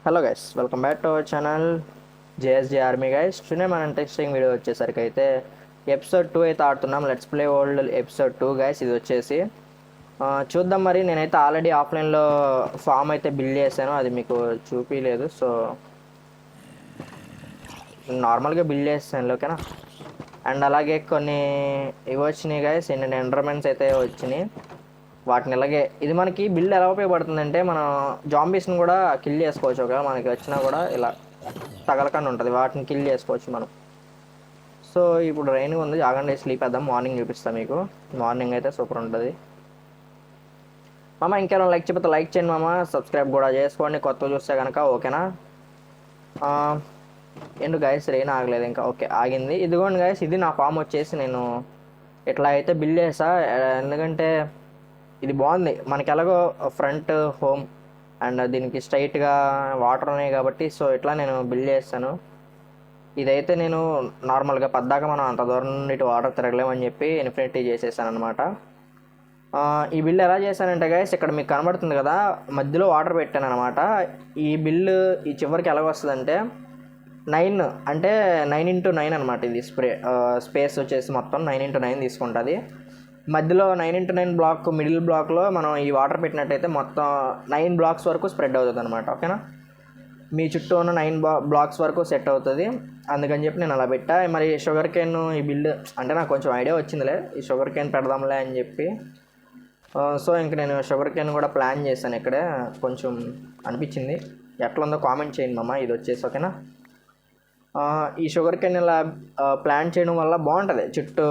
Hello guys, welcome back to our channel JSJ army guys. Today మన interesting video వచ్చేసరికి అయితే episode 2 అయితే ఆడుతున్నాం. Let's play world episode 2 guys. ఇది వచ్చేసి చూద్దాం. మరి నేనైతే ఆల్రెడీ ఆఫ్లైన్లో ఫామ్ అయితే బిల్డ్ చేశాను, అది మీకు చూపించలేదు. సో నార్మల్గా బిల్డ్ చేస్తాను, ఓకేనా. అండ్ అలాగే కొన్ని ఇవి వచ్చినాయి గైస్, ఏంటంటే ఎండర్మెంట్స్ అయితే వచ్చినాయి. వాటిని ఇలాగే ఇది మనకి బిల్డ్ ఎలా ఉపయోగపడుతుందంటే, మనం జాంబీస్ని కూడా కిల్ చేసుకోవచ్చు. ఒకవేళ మనకి వచ్చినా కూడా ఇలా తగలకుండా ఉంటుంది, వాటిని కిల్ చేసుకోవచ్చు మనం. సో ఇప్పుడు రైన్ ఉంది, ఆగండి స్లీప్ వేద్దాం. మార్నింగ్ చూపిస్తాను మీకు. మార్నింగ్ అయితే సూపర్ ఉంటుంది మామ. ఇంకేమైనా లైక్ చెప్పితే లైక్ చేయండి మామ, సబ్స్క్రైబ్ కూడా చేసుకోండి కొత్తగా చూస్తే కనుక, ఓకేనా. ఎందుకు గైస్ రైన్ ఆగలేదు ఇంకా? ఓకే, ఆగింది. ఇదిగోండి గైస్, ఇది నా ఫామ్ వచ్చేసి నేను ఇట్లా అయితే బిల్డ్ చేసా. ఎందుకంటే ఇది బాగుంది మనకి, ఎలాగో ఫ్రంట్ హోమ్ అండ్ దీనికి స్ట్రైట్గా వాటర్ ఉన్నాయి కాబట్టి, సో ఇట్లా నేను బిల్డ్ చేస్తాను. ఇదైతే నేను నార్మల్గా పద్దాక మనం అంత దూరం నుండి ఇటు వాటర్ తిరగలేమని చెప్పి ఇన్ఫినిటీ చేసేసాను అనమాట. ఈ బిల్లు ఎలా చేశానంటే గైస్, ఇక్కడ మీకు కనబడుతుంది కదా, మధ్యలో వాటర్ పెట్టాను అనమాట. ఈ బిల్లు ఈ చివరికి ఎలాగొస్తుందంటే 9, అంటే 9x9 అనమాట. ఇది స్పేస్ వచ్చేసి మొత్తం 9x9 తీసుకుంటుంది. మధ్యలో 9x9 బ్లాక్, మిడిల్ బ్లాక్లో మనం ఈ వాటర్ పెట్టినట్టయితే మొత్తం 9 బ్లాక్స్ వరకు స్ప్రెడ్ అవుతుంది అనమాట, ఓకేనా. మీ చుట్టూ ఉన్న 9 బ్లాక్స్ వరకు సెట్ అవుతుంది. అందుకని చెప్పి నేను అలా పెట్టా. మరి షుగర్ కేన్ ఈ బిల్డ్ అంటే నాకు కొంచెం ఐడియా వచ్చిందిలే, ఈ షుగర్ కేన్ పెడదాంలే అని చెప్పి. సో ఇంక నేను షుగర్ కేన్ కూడా ప్లాన్ చేశాను ఇక్కడే. కొంచెం అనిపించింది, ఎట్లా ఉందో కామెంట్ చేయండి మామ. ఇది వచ్చేసి ఓకేనా. ఈ షుగర్ కేన్ ఇలా ప్లాన్ చేయడం వల్ల బాగుంటుంది. చుట్టూ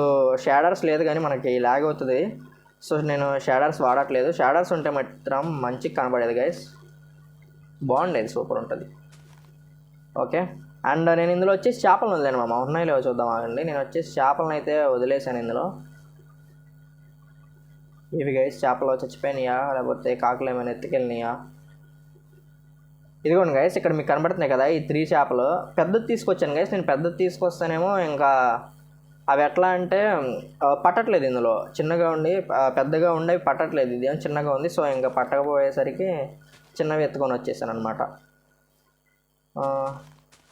షాడర్స్ లేదు కానీ మనకి లాగ్ అవుతుంది. సో నేను షాడర్స్ వాడట్లేదు. షాడర్స్ ఉంటే మాత్రం మంచిగా కనబడేది గైస్, బాగుండేది, సూపర్ ఉంటుంది, ఓకే. అండ్ నేను ఇందులో వచ్చేసి చేపలను వదిలేను మామ. ఉన్నాయి లేవో చూద్దాం ఆగండి. నేను వచ్చేసి చేపలను అయితే వదిలేసాను ఇందులో. ఇవి గైస్ చేపలు చచ్చిపోయినాయా లేకపోతే కాకులు ఏమైనా ఎత్తుకెళ్ళినాయా? ఇదిగోండి గైస్, ఇక్కడ మీకు కనబడుతున్నాయి కదా ఈ 3 చేపలు. పెద్దది తీసుకొచ్చాను గైస్. నేను పెద్దది తీసుకొస్తానేమో ఇంకా అవి ఎట్లా అంటే పట్టట్లేదు. ఇందులో చిన్నగా ఉండి పెద్దగా ఉండి అవి పట్టట్లేదు. ఇది ఏమో చిన్నగా ఉంది. సో ఇంకా పట్టకపోయేసరికి చిన్నవి ఎత్తుకొని వచ్చేసాను అనమాట.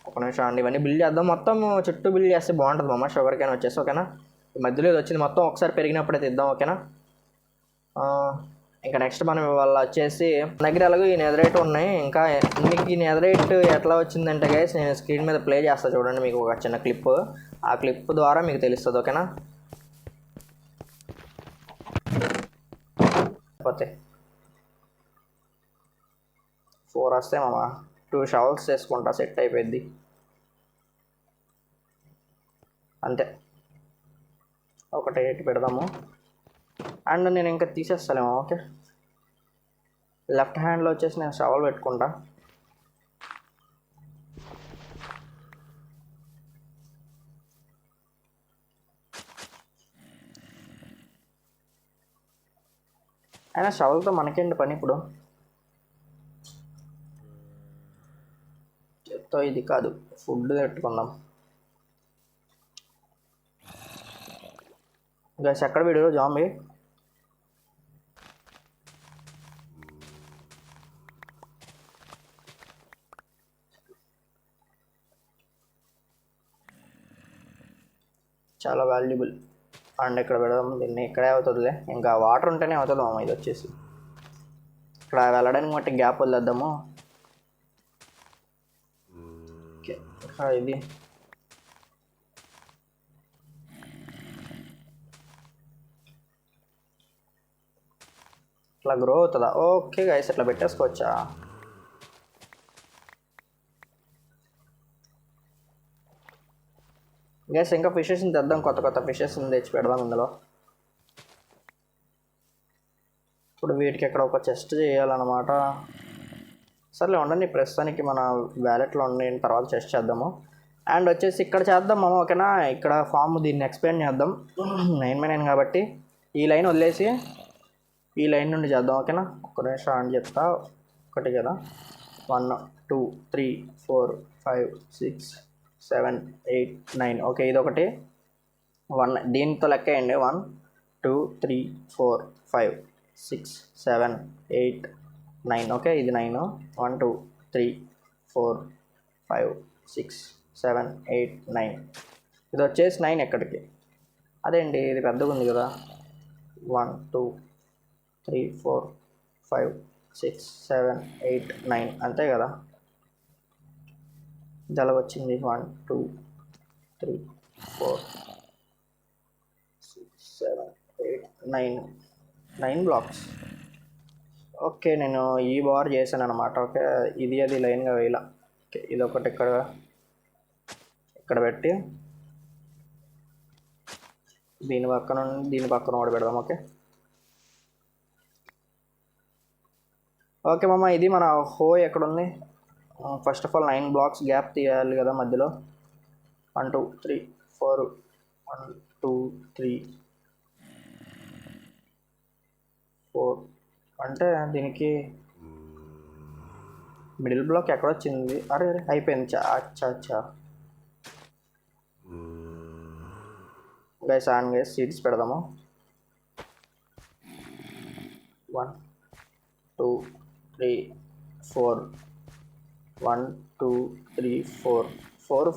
ఒక నిమిషం అండి, ఇవన్నీ బిల్డ్ చేద్దాం. మొత్తం చుట్టూ బిల్డ్ చేస్తే బాగుంటుంది మామ. షుగర్ కేన్ వచ్చేసి ఓకేనా. ఈ మధ్యలో ఇది వచ్చింది మొత్తం ఒకసారి పెరిగినప్పుడే తిద్దాం, ఓకేనా. ఇంకా నెక్స్ట్ మనం ఇవాళ వచ్చేసి దగ్గర ఎలాగో ఈ నెదరైట్ ఉన్నాయి. ఇంకా మీకు ఈ నెదరైట్ ఎట్లా వచ్చిందంటే గైస్, నేను స్క్రీన్ మీద ప్లే చేస్తాను చూడండి, మీకు ఒక చిన్న క్లిప్. ఆ క్లిప్ ద్వారా మీకు తెలుస్తుంది, ఓకేనా. పోతే 4 వస్తే మామ 2 షవర్స్ చేసుకుంటా, సెట్ అయిపోయింది అంతే. ఒకటి 8 పెడదాము. అండ్ నేను ఇంకా తీసేస్తానేమో, ఓకే. లెఫ్ట్ హ్యాండ్లో వచ్చేసి నేను షవల్ పెట్టుకుంటా. అయినా షవల్తో మనకేంటి పని ఇప్పుడు, చెప్తా. ఇది కాదు, ఫుడ్ పెట్టుకుందాం గైస్. ఎక్కడ వీడియో జాంబీ? చాలా వాల్యుబుల్. అండ్ ఇక్కడ పెడదాం దీన్ని. ఇక్కడే అవుతుందిలే, ఇంకా వాటర్ ఉంటేనే అవుతుంది మామ. ఇది వచ్చేసి ఇక్కడ వెళ్ళడానికి మట్టి గ్యాప్ వదిలేద్దాము. ఓకే, ఇది ఇట్లా గ్రో అవుతుందా? ఓకే గైస్, ఇట్లా పెట్టేసుకోవచ్చా? గైస్ ఇంకా ఫిషెస్ని తెద్దాం, కొత్త కొత్త ఫిషెస్ని తెచ్చి పెడదాం ఇందులో. ఇప్పుడు వీటికి ఎక్కడ ఒక చెస్ట్ చేయాలన్నమాట. సర్లే ఉండండి, ప్రస్తుతానికి మన వ్యాలెట్లో ఉండి తర్వాత చెస్ట్ చేద్దాము. అండ్ వచ్చేసి ఇక్కడ చేద్దాం మామ, ఓకేనా. ఇక్కడ ఫామ్ దీన్ని ఎక్స్పాండ్ చేద్దాం 9x9 కాబట్టి. ఈ లైన్ వదిలేసి ఈ లైన్ నుండి చేద్దాం, ఓకేనా. ఒక్క నిమిషం అని చెప్తా. ఒకటి కదా, 1 2 3 4 5 6 7 8 9. ఓకే, ఇదొకటి 1, దీంతో లెక్క వేయండి. 1 2 3 4 5 6 7 8 9. ఓకే, ఇది 9. 1 2 3 4 5 6 7 8 9. ఇది వచ్చేసి 9 ఎక్కడికి? అదేంటి ఇది పెద్దగా ఉంది కదా. 1 2 3 4 5 6 7 8 9 అంతే కదా. ఇది ఎలా వచ్చింది? 1 2 3 4 6 7 8 9 9 బ్లాక్స్. ఓకే, నేను ఈ బార్ చేశాను అనమాట. ఓకే, ఇది అది లైన్గా వేయాల. ఓకే, ఇది ఒకటి ఇక్కడ పెట్టి దీని పక్కన ఒకటి పెడదాం. ఓకే మామ, ఇది మన హో ఎక్కడ ఉంది? First of all 9 blocks gap తీయాలి కదా మధ్యలో. 1 2 3 4 1 2 3 4 అంటే దీనికి మిడిల్ బ్లాక్ ఎక్కడ వచ్చింది? అరే అయిపోయింది. అచ్చా గైస్, ఆన్ గైస్, సీడ్స్ పెడదాము. 1 2 3 4 1 2 3 4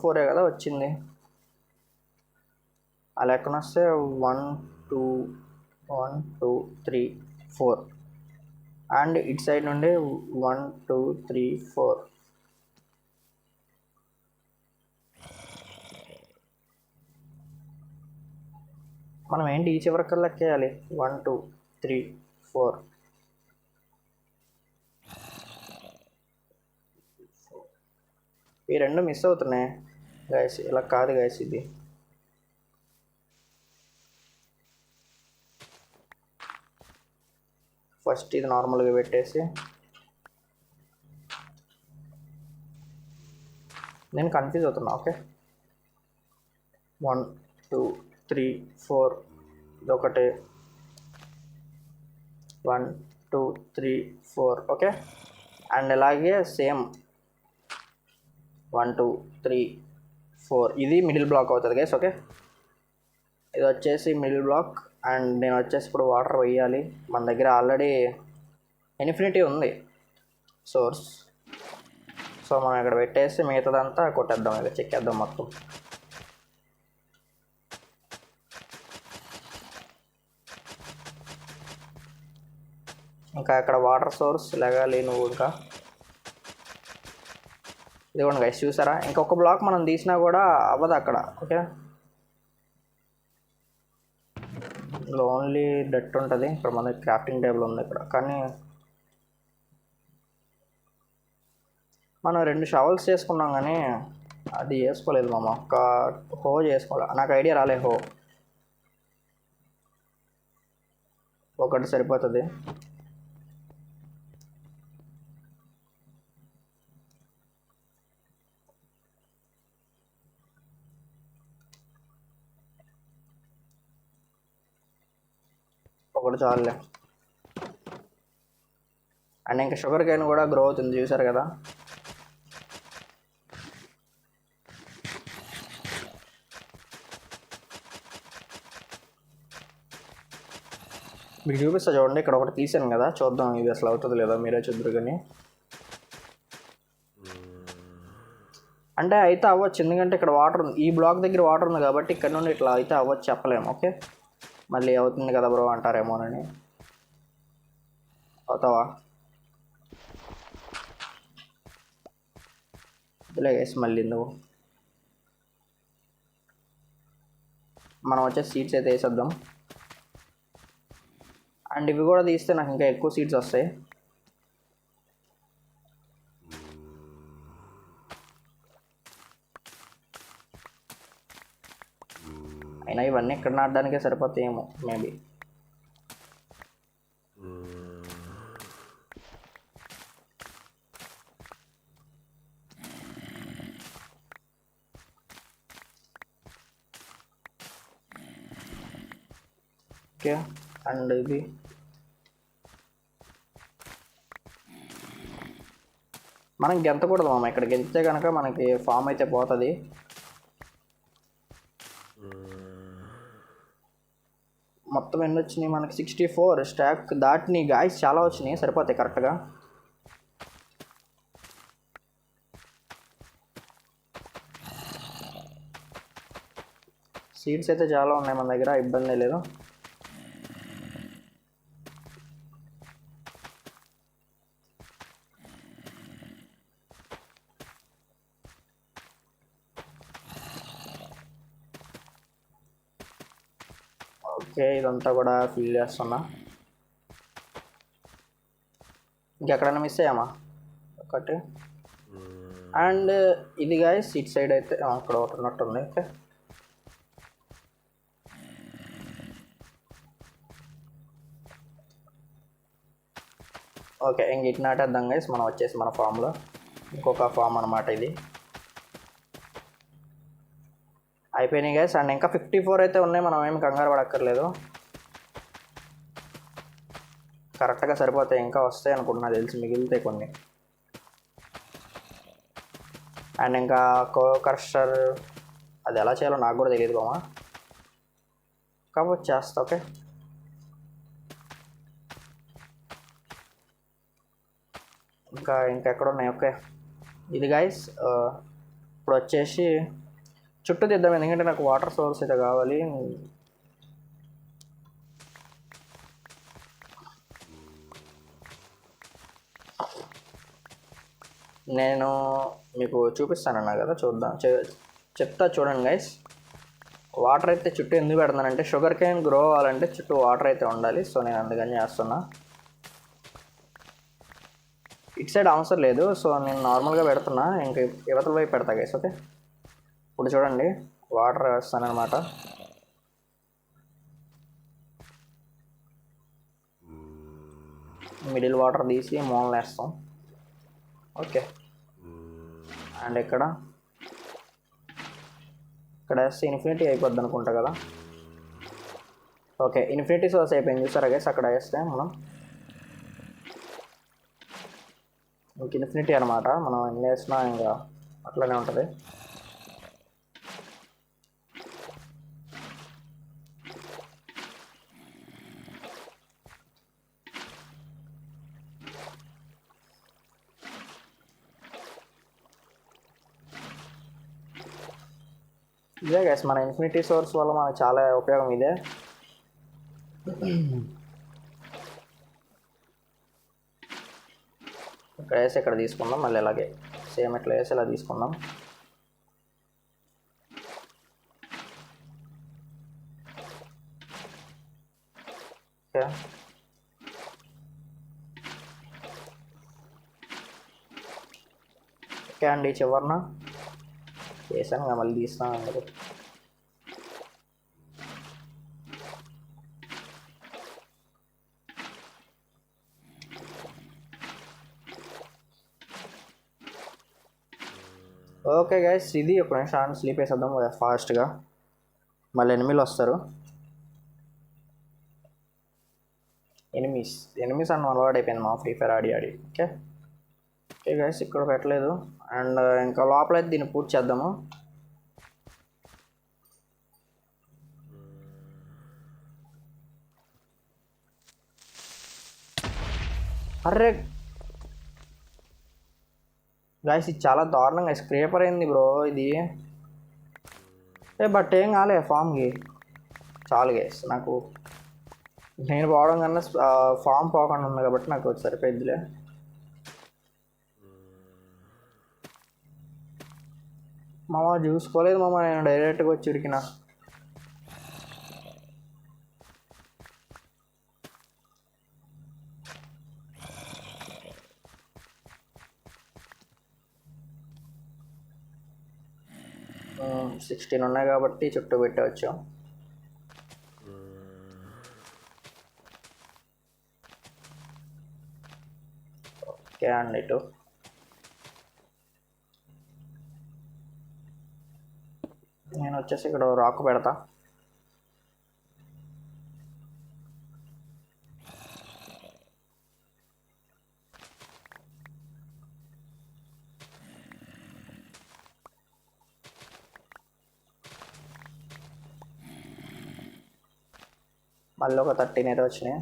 4 కదా వచ్చింది. అలా ఎక్కడ వస్తే 1 2 3 4 అండ్ ఇటు సైడ్ నుండి 1 2 3 4. మనం ఏంటి ఈ చివరికల్లా ఎక్కేయాలి. 1 2 3 4. ఈ రెండు మిస్ అవుతున్నాయి గైస్. ఇలా కాదు గైస్, ఇది ఫస్ట్ ఇది నార్మల్గా పెట్టేసి నేను కన్ఫ్యూజ్ అవుతున్నా. ఓకే, 1 2 3 4 ఇదొకటి. 1 2 3 4. ఓకే, అండ్ అలాగే సేమ్ 1 2 3 4 ఇది మిడిల్ బ్లాక్ అవుతుంది గైస్. ఓకే, ఇది వచ్చేసి మిడిల్ బ్లాక్. అండ్ నేను వచ్చేసి ఇప్పుడు వాటర్ వేయాలి. మన దగ్గర ఆల్రెడీ ఇన్ఫినిటీ ఉంది సోర్స్. సో మనం ఇక్కడ పెట్టేసి మిగతాదంతా కొట్టేద్దాం, ఇక చెక్కేద్దాం మొత్తం. ఇంకా ఇక్కడ వాటర్ సోర్స్ లెగాలి నువ్వు. ఇంకా ఇదిగోండి గైస్, చూసారా? ఇంకొక బ్లాక్ మనం తీసినా కూడా అవ్వదు అక్కడ. ఓకే, ఓన్లీ డట్ ఉంటుంది. ఇక్కడ మనకి క్రాఫ్టింగ్ టేబుల్ ఉంది ఇక్కడ, కానీ మనం 2 షవల్స్ చేసుకున్నాం కానీ అది చేసుకోలేదు మామ. ఒక హో చేసుకోవాలి. నాకు ఐడియా రాలే. హో ఒకటి సరిపోతుంది. ఒకటి చాలులే. అండ్ ఇంకా షుగర్ కేన్ కూడా గ్రో అవుతుంది, చూసారు కదా. మీకు చూపిస్తా చూడండి. ఇక్కడ ఒకటి తీసాను కదా, చూద్దాం ఇది అసలు అవుతుంది లేదా, మీరే చూద్దరు. కానీ అంటే అయితే అవ్వచ్చు, ఎందుకంటే ఇక్కడ వాటర్ ఉంది. ఈ బ్లాక్ దగ్గర వాటర్ ఉంది కాబట్టి ఇక్కడ నుండి ఇట్లా అయితే అవ్వచ్చు, చెప్పలేము. ఓకే, మళ్ళీ అవుతుంది కదా బ్రో అంటారేమోనని. అవుతావా? ఇదిలే గైస్, మళ్ళీ నువ్వు మనం వచ్చే సీడ్స్ అయితే వేసేద్దాం. అండ్ ఇవి కూడా తీస్తే నాకు ఇంకా ఎక్కువ సీడ్స్ వస్తాయి. అయినా ఇవన్నీ ఇక్కడ నాటడానికే సరిపోతాయేమో మేబీ. ఓకే, అండ్ ఇది మనం గెంతకూడదు మామ. ఇక్కడ గెంతితే కనుక మనకి ఫామ్ అయితే పోతుంది. మొత్తం ఎన్ని వచ్చినాయి మనకి? 64 స్టాక్ దాటిని గాయస్, చాలా వచ్చినాయి. సరిపోతాయి కరెక్ట్గా. సీడ్స్ అయితే చాలా ఉన్నాయి మన దగ్గర, ఇబ్బంది లేదు. ఓకే, ఇదంతా కూడా ఫిల్ చేస్తున్నా. ఇంకెక్కడైనా మిస్ అయ్యామా? ఒకటి. అండ్ ఇది గాయస్ ఇటు సైడ్ అయితే అక్కడ ఒకటి ఉన్నట్టుంది. ఓకే, ఓకే, ఇంక ఇటు నాటేద్దాం గైస్. మనం వచ్చేసి మన ఫామ్లో ఇంకొక ఫామ్ అనమాట ఇది. అయిపోయినాయి గైస్. అండ్ ఇంకా 54 అయితే ఉన్నాయి, మనం ఏమి కంగారు పడక్కర్లేదు, కరెక్ట్గా సరిపోతాయి. ఇంకా వస్తాయి అనుకుంటున్నా, తెలిసి మిగులుతాయి కొన్ని. అండ్ ఇంకా కర్షర్ అది ఎలా చేయాలో నాకు కూడా తెలియదు బామా, కాబట్టి చేస్తా. ఓకే, ఇంకెక్కడ ఉన్నాయి? ఓకే, ఇది గైస్ ఇప్పుడు వచ్చేసి చుట్టూ తీద్దాం, ఎందుకంటే నాకు వాటర్ సోర్స్ అయితే కావాలి. నేను మీకు చూపిస్తానన్నా కదా, చూద్దాం, చెప్తా చూడండి గైస్. వాటర్ అయితే చుట్టూ ఎందుకు పెడుతున్నానంటే షుగర్ కేన్ గ్రో అవ్వాలంటే చుట్టూ వాటర్ అయితే ఉండాలి. సో నేను అందుకని చేస్తున్నా. ఇటు సైడ్ అవసరం లేదు, సో నేను నార్మల్గా పెడుతున్నా. ఇంక యువతల వైపు పెడతా గైస్. ఓకే, ఇప్పుడు చూడండి వాటర్ వేస్తానమాట. మిడిల్ వాటర్ తీసి మూలలు వేస్తాం. ఓకే, అండ్ ఇక్కడ వేస్తే ఇన్ఫినిటీ అయిపోద్ది అనుకుంటా కదా. ఓకే, ఇన్ఫినిటీ సోర్స్ అయిపోయింది చూసారా గైస్. అక్కడ వేస్తే మనం ఇంక ఇన్ఫినిటీ అనమాట. మనం ఎన్ని వేసినా ఇంకా అట్లనే ఉంటుంది. ఇదే గైస్, మన ఇన్ఫినిటీ సోర్స్ వల్ల మనకు చాలా ఉపయోగం ఇదే. ఇక్కడ వేసి ఇక్కడ తీసుకుందాం, మళ్ళీ ఇలాగే సేమ్ ఇట్లా వేసి ఇలా తీసుకుందాం. ఓకే, ఓకే అండి, చివరిన వేసాను కదా, మళ్ళీ తీస్తాను అందుకు. ఓకే గైస్, ఇది ఒక నిమిషం స్లీప్ వేసేద్దాం ఫాస్ట్గా, మళ్ళీ ఎనిమిలు వస్తారు. ఎనిమిస్ అన్న అలవాటు అయిపోయింది మా ఫ్రీ ఫైర్ ఆడి ఆడి. ఓకే, ఓకే గైస్, ఇక్కడ పెట్టలేదు. అండ్ ఇంకా లోపల అయితే దీన్ని పూర్తి చేద్దాము. అర్రే గైస్, ఇది చాలా దారుణంగా స్క్రేపర్ అయింది బ్రో ఇది. బట్ ఏం కాలే ఫామ్కి, చాలు గైస్. నాకు నేను పోవడం కన్నా ఫామ్ పోకుండా ఉంది కాబట్టి నాకు సరిపోయిద్దిలే. మామ చూసుకోలేదు మామ, నేను డైరెక్ట్గా వచ్చి ఉరికినా. ఆ, 16 ఉన్నాయి కాబట్టి చుట్టూ పెట్టవచ్చు. ఓకే అండి, ఇటు నేను వచ్చేసి ఇక్కడ రాక్ పెడతా. మళ్ళీ ఒక 13 అయితే వచ్చినాయి.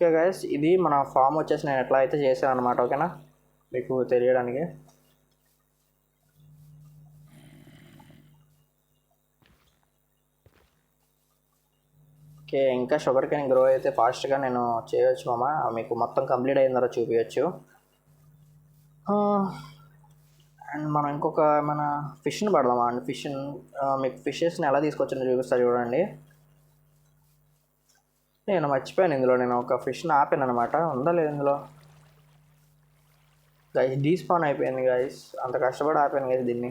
ఓకే గైస్, ఇది మన ఫామ్ వచ్చేసి నేను ఎట్లా అయితే చేశాను అనమాట. ఓకేనా, మీకు తెలియడానికి. ఓకే, ఇంకా షుగర్ కేన్ గ్రో అయితే ఫాస్ట్గా నేను చేయొచ్చు మామ. మీకు మొత్తం కంప్లీట్ అయిన తర్వాత చూపించచ్చు. అండ్ మనం ఇంకొక మన ఫిష్ని పడదామా అండి. మీకు ఫిషెస్ని ఎలా తీసుకొచ్చానో చూపిస్తా చూడండి. నేను మర్చిపోయాను, ఇందులో నేను ఒక ఫిష్ని ఆపాను అనమాట. ఉందా లేదు ఇందులో? గైస్ డీస్పాన్ అయిపోయింది గైస్, అంత కష్టపడి ఆపాను గైస్ దీన్ని.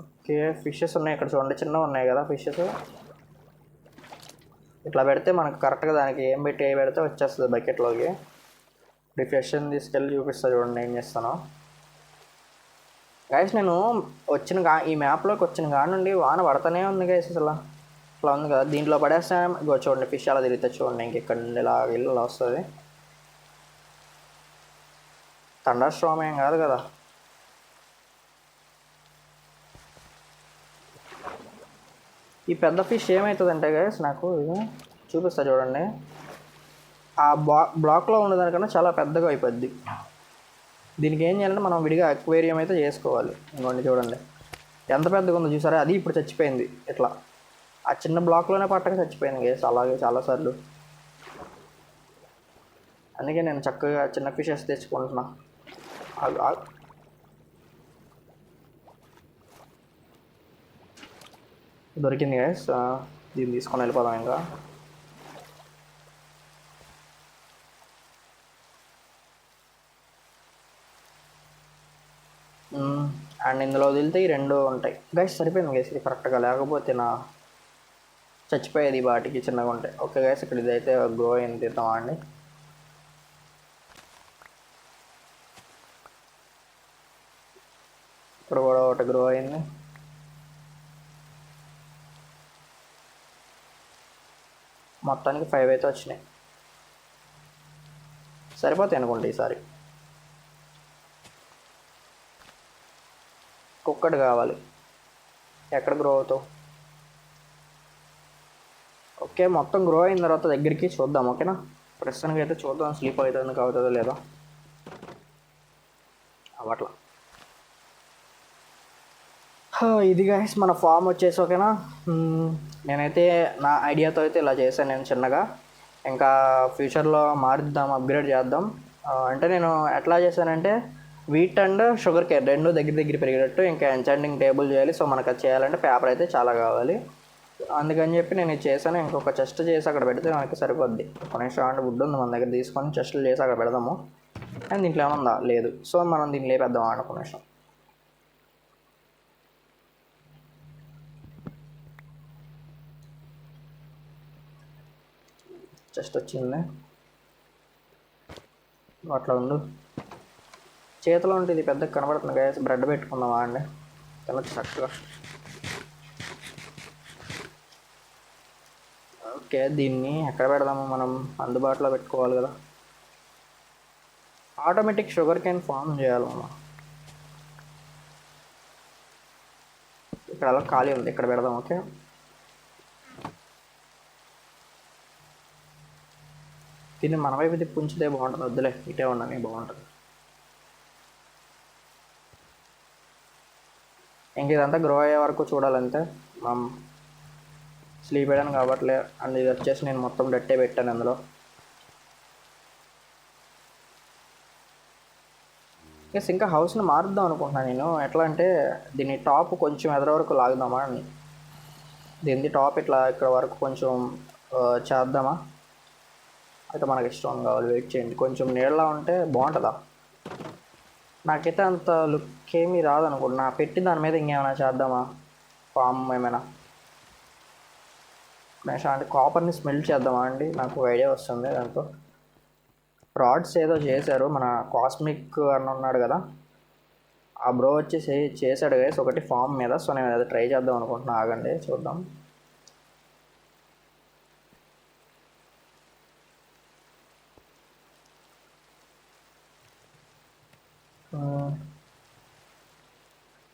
ఓకే, ఫిషెస్ ఉన్నాయి ఇక్కడ చూడండి, చిన్నగా ఉన్నాయి కదా ఫిషెస్. ఇట్లా పెడితే మనకు కరెక్ట్గా దానికి ఏం పెట్టి ఏ పెడితే వచ్చేస్తుంది బకెట్లోకి. ఇప్పుడు ఫిష్ని తీసుకెళ్ళి చూపిస్తా చూడండి ఏం చేస్తాను. గైస్ నేను ఈ మ్యాప్లోకి వచ్చిన కాడ నుండి వాన పడతానే ఉంది గైస్. అసలు ఇట్లా ఉంది కదా, దీంట్లో పడేస్తే ఇగో చూడండి ఫిష్ అలా తిరిగితే చూడండి, ఇంకెక్కడ నుండి ఇలా వెళ్ళి అలా వస్తుంది. థండర్ స్టార్మ్ ఏం కాదు కదా. ఈ పెద్ద ఫిష్ ఏమవుతుందంటే గైస్, నాకు ఇది చూపిస్తా చూడండి, ఆ బ్లాక్లో ఉన్నదానికన్నా చాలా పెద్దగా అయిపోద్ది. దీనికి ఏం చేయాలంటే మనం విడిగా అక్వేరియం అయితే చేసుకోవాలి. ఇంకోండి చూడండి ఎంత పెద్దగా ఉందో చూసారా, అది ఇప్పుడు చచ్చిపోయింది. ఇట్లా ఆ చిన్న బ్లాక్లోనే పట్టక చచ్చిపోయింది గైస్, అలాగే చాలాసార్లు. అందుకే నేను చక్కగా చిన్న ఫిషెస్ తెచ్చుకుంటున్నా. దొరికింది గైస్, దీన్ని తీసుకొని వెళ్ళిపోదాం ఇంకా. అండ్ ఇందులో వదిలితే ఈ రెండు ఉంటాయి గైస్. సరిపోయింది గైస్ ఇది కరెక్ట్గా, లేకపోతే నా చచ్చిపోయేది వాటికి చిన్నగా ఉంటాయి. ఓకే గైస్, ఇక్కడ ఇదైతే గ్రో అయింది, తీద్దామా అండి. ఇక్కడ కూడా ఒకటి గ్రో అయింది. మొత్తానికి 5 అయితే వచ్చినాయి, సరిపోతాయి అనుకోండి ఈసారి. కుక్కడు కావాలి, ఎక్కడ గ్రో అవుతావు? ఓకే, మొత్తం గ్రో అయిన తర్వాత దగ్గరికి చూద్దాం. ఓకేనా, ప్రస్తుతానికి అయితే చూద్దాం స్లీప్ అవుతుంది అవుతుందో లేదో. అవట్లా ఇది గైస్ మన ఫామ్ వచ్చేసి. ఓకేనా, నేనైతే నా ఐడియాతో అయితే ఇలా చేశాను నేను చిన్నగా. ఇంకా ఫ్యూచర్లో మారుద్దాం, అప్గ్రేడ్ చేద్దాం. అంటే నేను ఎట్లా చేశానంటే వీట్ అండ్ షుగర్ కేన్ రెండు దగ్గర పెరిగేటట్టు ఇంకా ఎంచాంటింగ్ టేబుల్ చేయాలి. సో మనకు అది చేయాలంటే పేపర్ అయితే చాలా కావాలి. అందుకని చెప్పి నేను ఇది చేశాను. ఇంకొక చెస్ట్ చేసి అక్కడ పెడితే మనకి సరిపోద్ది. ఒక నిమిషం అంటే వుడ్ ఉంది మన దగ్గర, తీసుకొని చెస్ట్లు చేసి అక్కడ పెడదాము. అండ్ దీంట్లో ఏముందా లేదు, సో మనం దీన్ని లేపేద్దాం ఒక నిమిషం. చెస్ట్ వచ్చింది, అట్లా ఉండు. చేతిలో ఉంటే ఇది పెద్దగా కనబడుతుంది గ్యాస్. బ్రెడ్ పెట్టుకుందామా అండి, తినొచ్చు చక్కగా. ఓకే, దీన్ని ఎక్కడ పెడదాము మనం? అందుబాటులో పెట్టుకోవాలి కదా. ఆటోమేటిక్ షుగర్ కేన్ ఫామ్ చేయాలి మనం. ఇక్కడ అలా ఖాళీ ఉంది, ఇక్కడ పెడదాం. ఓకే, దీన్ని మన వైపు తిప్పి ఉంచితే బాగుంటుంది. వద్దులే, ఇటే ఉండని బాగుంటుంది. ఇంక ఇదంతా గ్రో అయ్యే వరకు చూడాలంటే మనం స్లీప్ వేయడానికి కావట్లే. అండ్ ఇది వచ్చేసి నేను మొత్తం డట్టే పెట్టాను అందులో. ఎస్, ఇంకా హౌస్ని మారుద్దాం అనుకుంటున్నాను నేను. ఎట్లా అంటే దీన్ని టాప్ కొంచెం ఎదర వరకు లాగుదామా అని. దీన్ని టాప్ ఇట్లా ఇక్కడ వరకు కొంచెం చేద్దామా, అయితే మనకి ఇష్టం కావాలి. వెయిట్ చేయండి, కొంచెం నీళ్ళ ఉంటే బాగుంటుందా? నాకైతే అంత లుక్ ఏమీ రాదనుకుంటున్నా. పెట్టి దాని మీద ఇంకేమైనా చేద్దామా, ఫామ్ ఏమైనా అంటే కాపర్ని స్మెల్ చేద్దామా అండి. నాకు ఐడియా వస్తుంది దాంతో. రాడ్స్ ఏదో చేశారు మన కాస్మిక్ అని ఉన్నాడు కదా, ఆ బ్రో వచ్చేసి చేశాడు గైస్ ఒకటి ఫామ్ మీద. సో నేను అది ట్రై చేద్దాం అనుకుంటున్నా, ఆగండి చూద్దాం.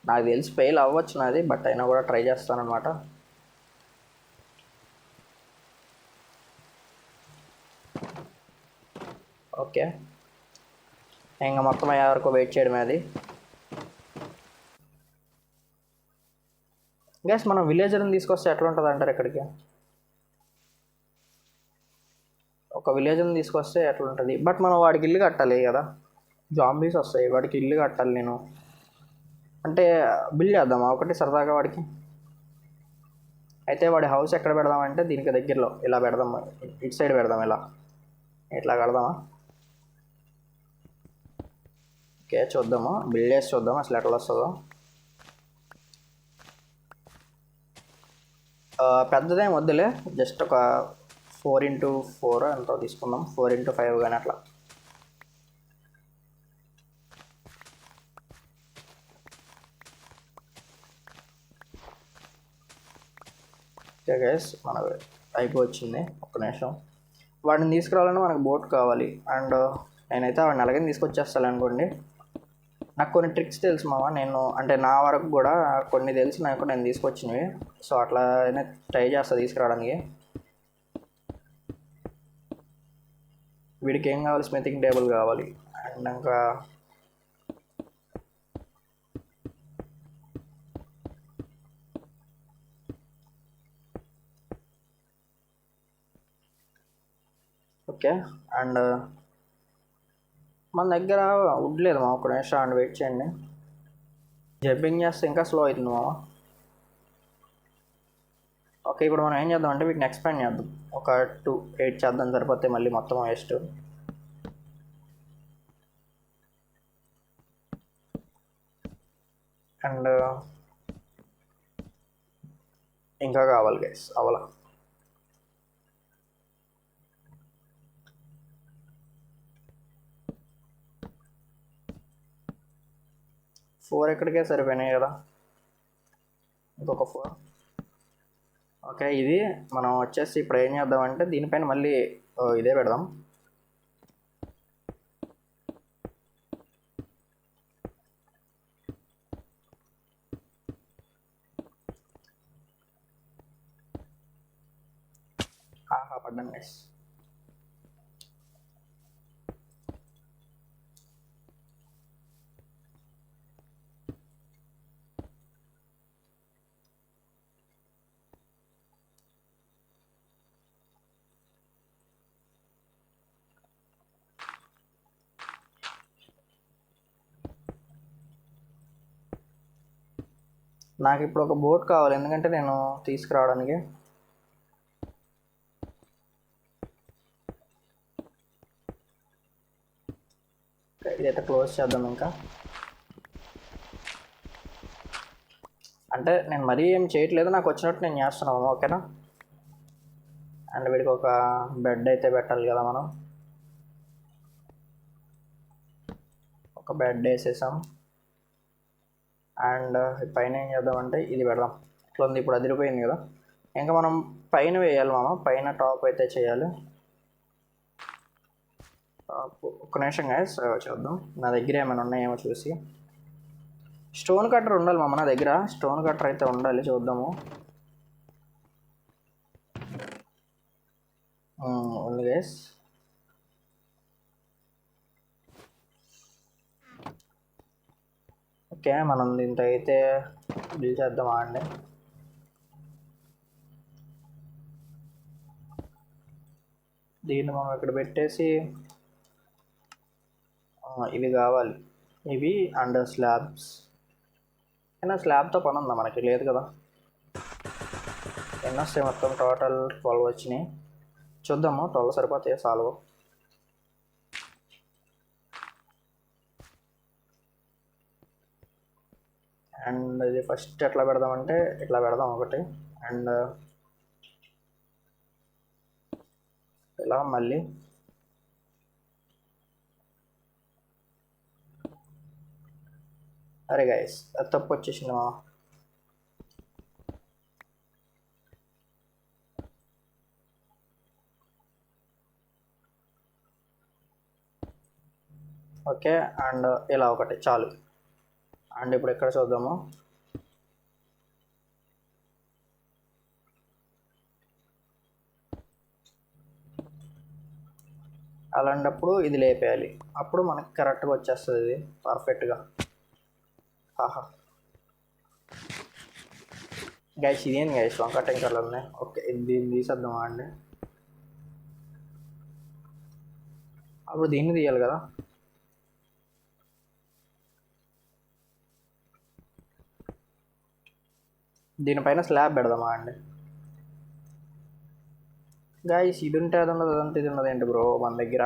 నాకు తెలిసి ఫెయిల్ అవ్వచ్చు నాది, బట్ అయినా కూడా ట్రై చేస్తాను అనమాట. ఓకే, ఇంకా మొత్తం అయ్యే వరకు వెయిట్ చేయడమే అది. గ్యాస్ మనం విలేజర్ని తీసుకొస్తే ఎట్లా ఉంటుంది అంటారు ఇక్కడికి? ఒక విలేజ్ని తీసుకొస్తే ఎట్లా ఉంటుంది? బట్ మనం వాడికి ఇల్లు కట్టాలి కదా, జాంబీస్ వస్తాయి, వాడికి ఇల్లు కట్టాలి నేను. అంటే బిల్డ్ చేద్దామా ఒకటి సరదాగా వాడికి? అయితే వాడి హౌస్ ఎక్కడ పెడదామంటే దీనికి దగ్గరలో ఇలా పెడదాం, ఇటు సైడ్ పెడదాం, ఇలా ఇట్లా కడదామా? ఓకే, చూద్దాము, బిల్డ్ చేసి చూద్దాం అసలు ఎట్లా వస్తుందో. పెద్దదేం వద్దులే, జస్ట్ ఒక 4x4 ఎంతో తీసుకుందాం, 4x5 కానీ అట్లా. ఓకే గైస్, మనకు అయిపోవచ్చింది. ఒక్క నిమిషం, వాడిని తీసుకురావాలంటే మనకు బోట్ కావాలి. అండ్ నేనైతే వాడిని అలాగే తీసుకొచ్చేస్తాను అనుకోండి. నాకు కొన్ని ట్రిక్స్ తెలుసు మామ, నేను అంటే నా వరకు కూడా కొన్ని తెలుసు నాకు, నేను తీసుకొచ్చినవి. సో అట్లా ట్రై చేస్తా తీసుకురావడానికి. వీడికి ఏం కావాలి? స్మితింగ్ టేబుల్ కావాలి. అండ్ ఇంకా ఓకే, అండ్ మన దగ్గర వుడ్ లేదు మా. ఒక నిమిషం అండ్ వెయిట్ చేయండి, జంపింగ్ చేస్తే ఇంకా స్లో అవుతుంది మామ. ఓకే, ఇప్పుడు మనం ఏం చేద్దాం అంటే వీటిని ఎక్స్పాండ్ చేద్దాం, ఒక 8 చేద్దాం సరిపోతే, మళ్ళీ మొత్తం వేస్ట్. అండ్ ఇంకా కావాలి గైస్, అవలా. ఫోర్ ఎక్కడికే సరిపోయినాయి కదా, ఇంకొక 4. ఓకే, ఇది మనం వచ్చేసి ఇప్పుడు ఏం చేద్దామంటే దీనిపైన మళ్ళీ ఇదే పెడదాం. పడ్డాను గైస్. నాకు ఇప్పుడు ఒక బోట్ కావాలి, ఎందుకంటే నేను తీసుకురావడానికి. ఇదైతే క్లోజ్ చేద్దాం ఇంకా. అంటే నేను మరీ ఏం చేయట్లేదు, నాకు వచ్చినట్టు నేను చేస్తున్నాము, ఓకేనా? అండ్ వీడికి ఒక బెడ్ అయితే పెట్టాలి కదా మనం. ఒక బెడ్ వేసేసాం. అండ్ పైన ఏం చేద్దామంటే ఇది పెడదాం. ఇట్లా ఉంది, ఇప్పుడు అదిరిపోయింది కదా. ఇంకా మనం పైన వేయాలి మామ, పైన టాప్ అయితే చేయాలి. ఒక్క నిమిషం గైస్, చూద్దాం నా దగ్గర ఏమైనా ఉన్నాయేమో చూసి. స్టోన్ కట్టర్ ఉండాలి మామ నా దగ్గర, స్టోన్ కట్టర్ అయితే ఉండాలి, చూద్దాము. ఉంది గైస్. ఓకే, మనం దీంతో అయితే బిల్ చేద్దామా అండి. దీన్ని మనం ఇక్కడ పెట్టేసి ఇవి కావాలి, ఇవి అండ్ స్లాబ్స్. అయినా స్లాబ్తో పని ఉందా మనకి? లేదు కదా. ఎన్ని వస్తాయి మొత్తం? టోటల్ 12 వచ్చినాయి. చూద్దాము, 12 సరిపోతాయి సాల్వ్. అండ్ ఇది ఫస్ట్ ఎట్లా పెడదామంటే ఇట్లా పెడదాం ఒకటి, అండ్ ఇలా మళ్ళీ. అరే గైస్, అది తప్పు వచ్చేసింది మా. ఓకే, అండ్ ఇలా ఒకటి చాలు. అండ్ ఇప్పుడు ఎక్కడ చూద్దాము. అలాంటప్పుడు ఇది లేపేయాలి, అప్పుడు మనకి కరెక్ట్గా వచ్చేస్తుంది ఇది పర్ఫెక్ట్గా. ఆహా గైస్, ఇదేం గైస్ వంక టెంకర్లు ఉన్నాయి. ఓకే, ఇది దీన్ని తీసేద్దామా అండి. అప్పుడు దీన్ని తీయాలి కదా. దీనిపైన స్లాబ్ పెడదామా అండి. గాయస్ ఇది ఉంటే అది ఉండదు, అదంతా ఇది ఉన్నది ఏంటి బ్రో మన దగ్గర.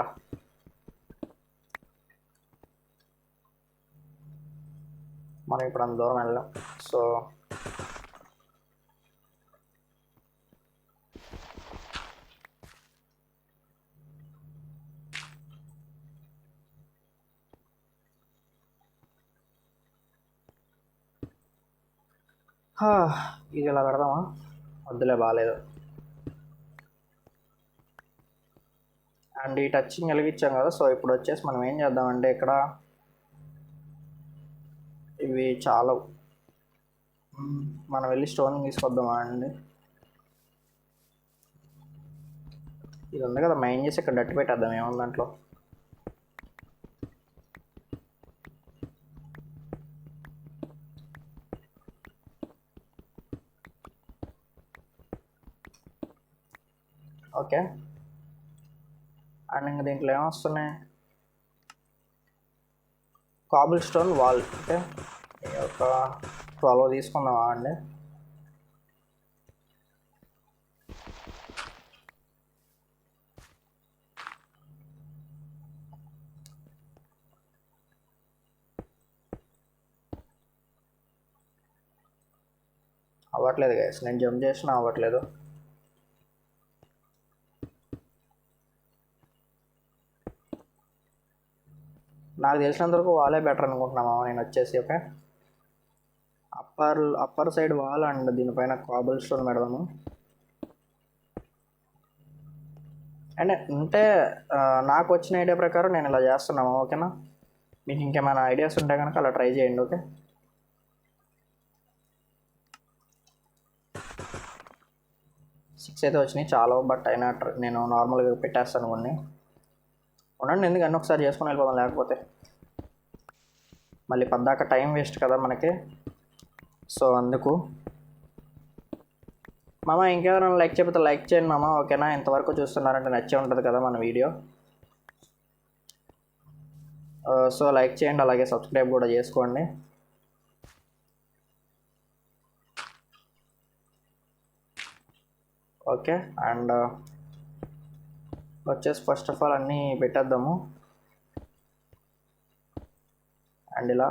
మనం ఇప్పుడు అంత దూరం వెళ్ళాం. సో ఇది ఇలా పెడదామా, వద్దులే బాగాలేదు. అండ్ ఈ టచింగ్ వెలిగించాం కదా, సో ఇప్పుడు వచ్చేసి మనం ఏం చేద్దామంటే ఇక్కడ ఇవి చాలా మనం వెళ్ళి స్టోన్ తీసుకొద్దామా అండి. ఇది ఉంది కదా మైన్ చేసి ఇక్కడ డట్టి పెట్టేద్దాం, ఏముంది దాంట్లో. ఓకే, అండ్ ఇంకా దీంట్లో ఏమొస్తున్నాయి, కాబుల్ స్టోన్ వాల్. ఓకే, ఒక 12 తీసుకుందామా అండి. అవ్వట్లేదు గైస్, నేను జంప్ చేసినా అవ్వట్లేదు. నాకు తెలిసినంత వరకు వాలే బెటర్ అనుకుంటున్నామా నేను వచ్చేసి. Okay, upper side wall and దీనిపైన కాబుల్ స్టోన్ పెడదాము. అండ్ అంటే నాకు వచ్చిన ఐడియా ప్రకారం నేను ఇలా చేస్తున్నాము. ఓకేనా, మీకు ఇంకేమైనా ఐడియాస్ ఉంటే కనుక అలా ట్రై చేయండి. ఓకే, 6 అయితే వచ్చినాయి చాలా, బట్ అయినా నేను నార్మల్గా పెట్టేస్తాను కొన్ని. ఉండండి, ఎందుకని ఒకసారి చేసుకుని వెళ్ళిపోదాం, లేకపోతే మళ్ళీ పద్దాక టైం వేస్ట్ కదా మనకి. సో అందుకు మామ, ఇంకెవరైనా లైక్ చెప్తే లైక్ చేయండి మామ. ఓకేనా, ఇంతవరకు చూస్తున్నారంటే నచ్చే ఉంటుంది కదా మన వీడియో. సో లైక్ చేయండి, అలాగే సబ్స్క్రైబ్ కూడా చేసుకోండి. ఓకే, అండ్ వచ్చేసి ఫస్ట్ ఆఫ్ ఆల్ అన్నీ పెట్టేద్దాము. అండ్ ఇలా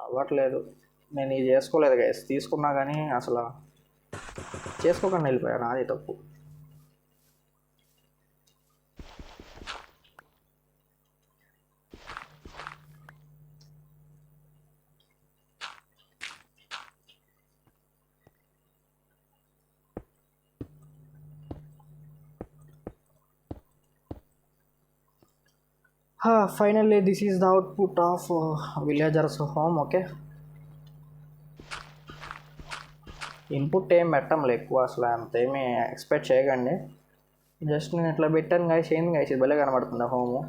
అవ్వట్లేదు, నేను ఇది చేసుకోలేదు గైస్. తీసుకున్నా కానీ అసలు చేసుకోకుండా వెళ్ళిపోయాను, అది తప్పు. Finally this is the output of villagers home. Okay, input ఏం పెట్టంలే ఎక్కువ, అసలు అంతేమీ ఎక్స్పెక్ట్ చేయకండి. జస్ట్ నేను ఇట్లా పెట్టాను గైస్. ఏంది గైస్ ఇది భలే కనబడుతుంది హోము,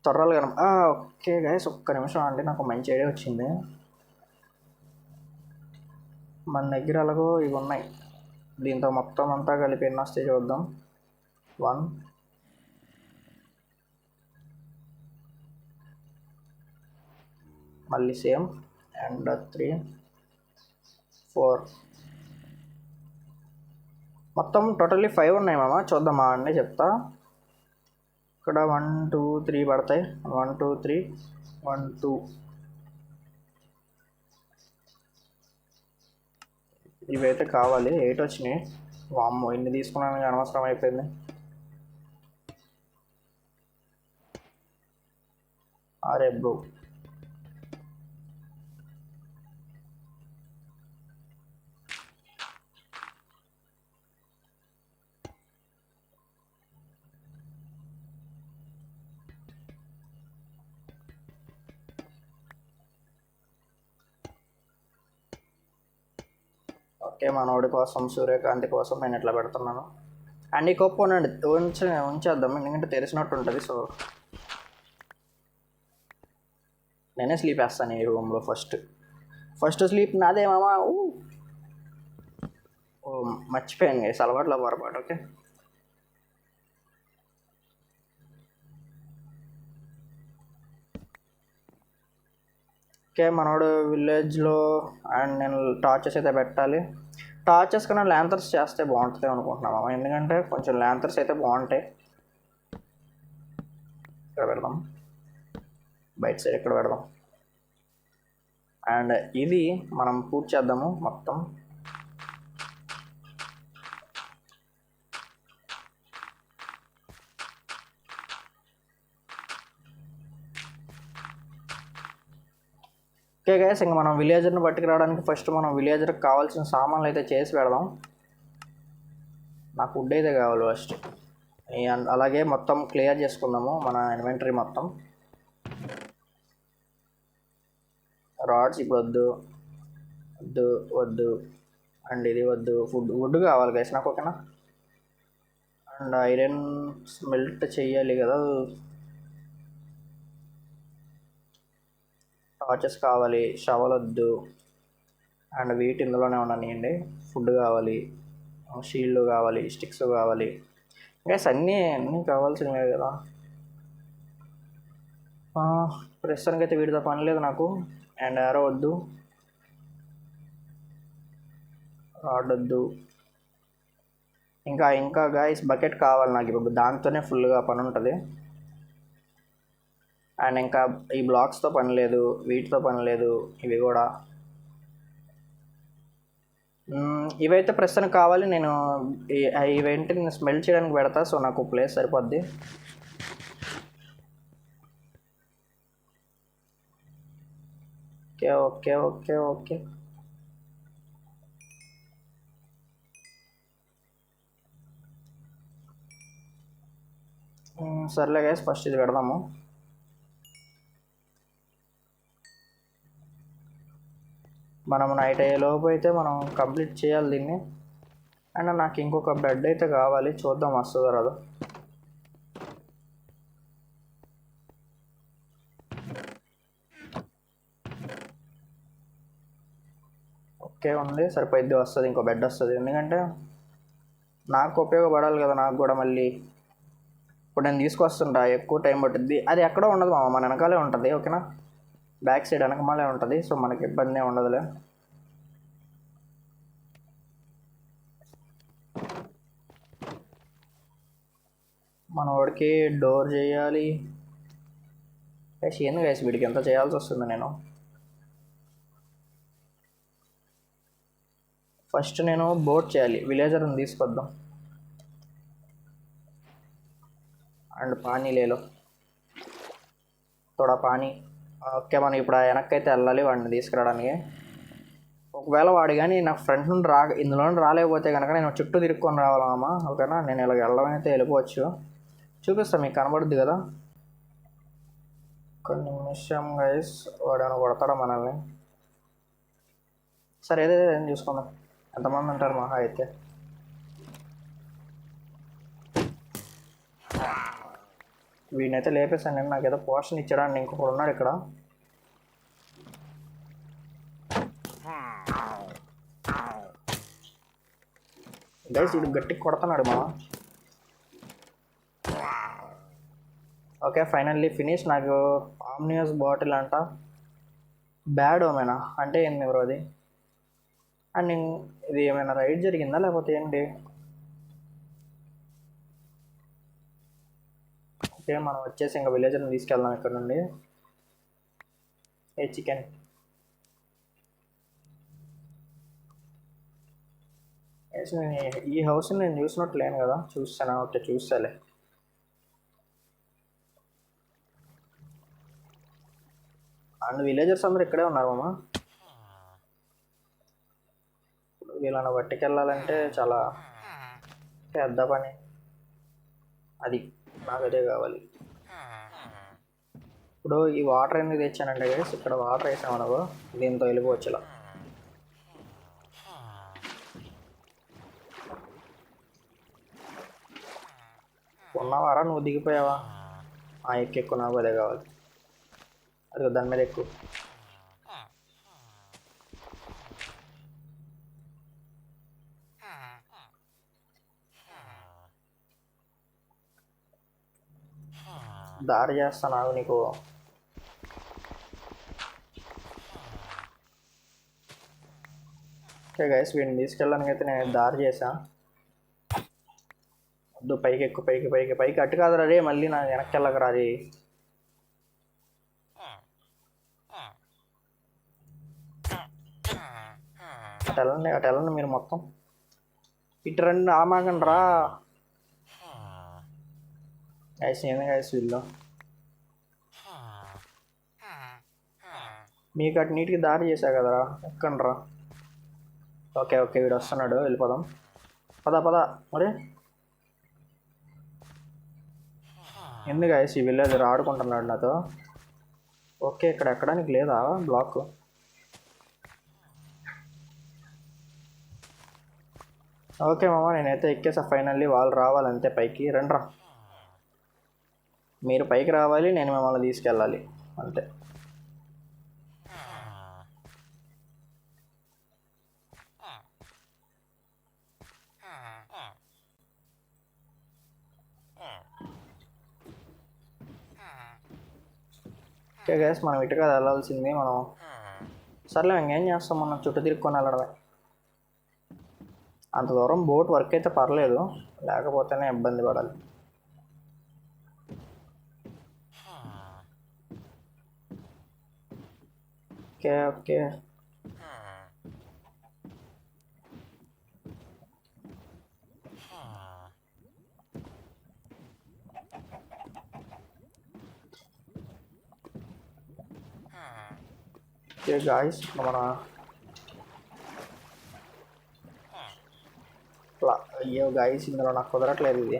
త్వరలు ఓకే గైస్, ఒక్క నిమిషం అండి, నాకు మంచి ఐడియా వచ్చింది. మన దగ్గర అలాగో ఇవి ఉన్నాయి, దీంతో మొత్తం అంతా కలిపి ఎన్ని వస్తే చూద్దాం. 1, మళ్ళీ సేమ్, అండ్ 3, 4, మొత్తం టోటల్లీ 5 ఉన్నాయి మామ. చూద్దామా అండి, చెప్తా. ఇక్కడ 1, 2, 3 పడతాయి. 1, 2, 3, 1, 2. ఇవైతే కావాలి. 8 వచ్చినాయి. వామ్మో, ఇన్ని తీసుకున్నాను, అనవసరం అయిపోయింది. అరే బ్రో, ఓకే, మనోడి కోసం సూర్యకాంతి కోసం నేను ఇట్లా పెడుతున్నాను. అండ్ ఈ కప్పు ఉండండి ఉంచేద్దాం, ఎందుకంటే తెలిసినట్టు ఉంటుంది. సో నేనే స్లీప్ వేస్తాను ఈ రూమ్లో. ఫస్ట్ స్లీప్ నాదే మామా. ఓ మర్చిపోయాను గైస్, అలవాట్లో పొరపాటు. Okay, okay. మనోడు విలేజ్లో అండ్ నేను టార్చెస్ అయితే పెట్టాలి. టార్చెస్ కన్నా ల్యాంతర్స్ చేస్తే బాగుంటుంది అనుకుంటున్నాము, ఎందుకంటే కొంచెం ల్యాంతర్స్ అయితే బాగుంటాయి. ఇక్కడ పెడదాం, బయట సైడ్ ఇక్కడ పెడదాం. అండ్ ఇది మనం పూర్తి చేద్దాము మొత్తం. ఓకే గైస్, ఇంకా మనం విలేజర్ని పట్టుకు రావడానికి ఫస్ట్ మనం విలేజర్కి కావాల్సిన సామాన్లు అయితే చేసి పెడదాం. నాకు వుడ్ అయితే కావాలి ఫస్ట్. అలాగే మొత్తం క్లియర్ చేసుకుందాము మన ఇన్వెంటరీ మొత్తం. రాడ్స్ ఇప్పుడు వద్దు వద్దు వద్దు, అండ్ ఇది వద్దు. వుడ్ కావాలి గైస్ నాకు, ఓకేనా. అండ్ ఐరన్ స్మెల్ట్ చెయ్యాలి కదా, టార్చెస్ కావాలి, షవల్ వద్దు. అండ్ వీటి ఇందులోనే ఉన్నాయండి. ఫుడ్ కావాలి, షీల్డ్ కావాలి, స్టిక్స్ కావాలి. గైస్ అన్నీ కావాల్సినవే కదా. ప్రస్తుతానికి అయితే వీటితో పని లేదు నాకు. అండ్ ఆరో వద్దు, రాడ్ వద్దు. ఇంకా గాయస్ బకెట్ కావాలి నాకు ఇప్పుడు, దాంతోనే ఫుల్గా పని ఉంటుంది. అండ్ ఇంకా ఈ బ్లాక్స్తో పని లేదు, వీటితో పని లేదు, ఇవి కూడా. ఇవైతే ప్రస్తుతానికి కావాలి. నేను ఇవేంటి నేను స్మెల్ చేయడానికి పెడతా, సో నాకు ప్లేస్ సరిపోద్ది. ఓకే ఓకే ఓకే ఓకే, సర్లే గైస్, ఫస్ట్ ఇది పెడదాము. మనం నైట్ అయ్యేలోపు అయితే మనం కంప్లీట్ చేయాలి దీన్ని. అండ్ నాకు ఇంకొక బెడ్ అయితే కావాలి, చూద్దాం వస్తుందో రాదో. ఓకే ఉంది, సరిపోయిద్ది, వస్తుంది. ఇంకో బెడ్ వస్తుంది, ఎందుకంటే నాకు ఉపయోగపడాలి కదా నాకు కూడా. మళ్ళీ ఇప్పుడు నేను తీసుకొస్తుంటా, ఎక్కువ టైం పట్టుద్ది. అది ఎక్కడో ఉండదు మామ, మన వెనకాలే ఉంటుంది, ఓకేనా. బ్యాక్ సైడ్ వెనకమాలే ఉంటుంది, సో మనకి ఇబ్బంది ఉండదులే. మన వాడికి డోర్ చేయాలి. ఏంది గైస్ వీడికి ఎంత చేయాల్సి వస్తుంది. నేను ఫస్ట్ బోట్ చేయాలి, విలేజర్ని తీసుకొద్దాం. And pani లేలో Toda pani. Okay, మనం ఇప్పుడు వెనక్కి అయితే వెళ్ళాలి వాడిని తీసుకురావడానికి. ఒకవేళ వాడు కానీ నాకు ఫ్రంట్ నుండి ఇందులో నుండి రాలేకపోతే కనుక నేను చుట్టూ తిరుక్కొని రావాలమ్మా, ఓకేనా. నేను ఇలా వెళ్ళడం అయితే వెళ్ళిపోవచ్చు, చూపిస్తాను మీకు, కనబడుద్ది కదా. కొన్ని నిమిషం గైస్, వాడు కొడతాడా మనల్ని. సరే ఏదైతే చూసుకుందాం. ఎంతమంది ఉంటారు మహా అయితే. వీడినైతే లేపేసాను నేను, నాకు ఏదో పోర్షన్ ఇచ్చడానికి ఇంకొకడు ఉన్నాడు ఇక్కడ. గైస్ వీడు గట్టిగా కొడుతున్నాడు మా. Okay, finally finish. నాకు ఆమ్నియస్ బాటిల్ అంట, బ్యాడ్ ఓమేనా అంటే ఏంది ఎవరు అది. అండ్ ఇది ఏమైనా రైడ్ జరిగిందా లేకపోతే ఏంటి. ఓకే, మనం వచ్చేసి ఇంకా విలేజ్ని తీసుకెళ్దాం ఇక్కడ నుండి. ఏ చికెన్, ఈ హౌస్ని నేను చూసినట్టు లేను కదా. చూస్తానా, ఓకే చూస్తాలే. అండ్ విలేజర్స్ అందరూ ఇక్కడే ఉన్నారు మామ. వీళ్ళని పట్టుకెళ్ళాలంటే చాలా పెద్ద పని, అది నాకదే కావాలి. ఇప్పుడు ఈ వాటర్ ఎందుకు తెచ్చానంటే గైస్, ఇక్కడ వాటర్ వేసామనుకో దీంతో వెళ్ళిపోవచ్చు ఇలా. ఉన్నావారా నువ్వు దిగిపోయావా? ఎక్కువ నాకు అదే కావాలి. అదిగో దాని మీద ఎక్కువ. దారి చేస్తాను ఆగు నీకు. ఓకే గైస్, వీడిని తీసుకెళ్ళడానికి అయితే నేను దారి చేసా. వద్దు, పైకి ఎక్కువ, పైకి పైకి పైకి. అట్టు కాదురా రే, మళ్ళీ నా వెనక్కి వెళ్ళకరా రే. అటు వెళ్ళండి మీరు మొత్తం. ఇటు రండి, ఆమాగండి రా గైస్. నేను గైస్ వీళ్ళు మీకు అటు నీటికి దారి చేశా కదరా, ఎక్కండి రా. ఓకే ఓకే, వీడు వస్తున్నాడు, వెళ్ళిపోదాం. పద మరి. ఎందుకు గైస్ ఈ విలేజర్ ఆడుకుంటున్నాడు నాతో? ఓకే, ఇక్కడ ఎక్కడానికి లేదా బ్లాక్? ఓకే మామ, నేనైతే ఎక్కేసా ఫైనల్లీ. వాళ్ళు రావాలంతే పైకి. రండ్రా, మీరు పైకి రావాలి, నేను మిమ్మల్ని తీసుకెళ్ళాలి అంతే. ఓకే గైస్, మనం ఇటుగా వెళ్ళాల్సింది. మనం సర్లే ఇంకేం చేస్తాం, మనం చుట్టూ తిరుక్కొని వెళ్ళడమే. అంత దూరం బోట్ వర్క్ అయితే పర్లేదు, లేకపోతేనే ఇబ్బంది పడాలి. ఓకే ఓకే, ఓకే గాయస్, మన అయ్యో గాయస్, ఇందులో నాకు కుదరట్లేదు ఇది.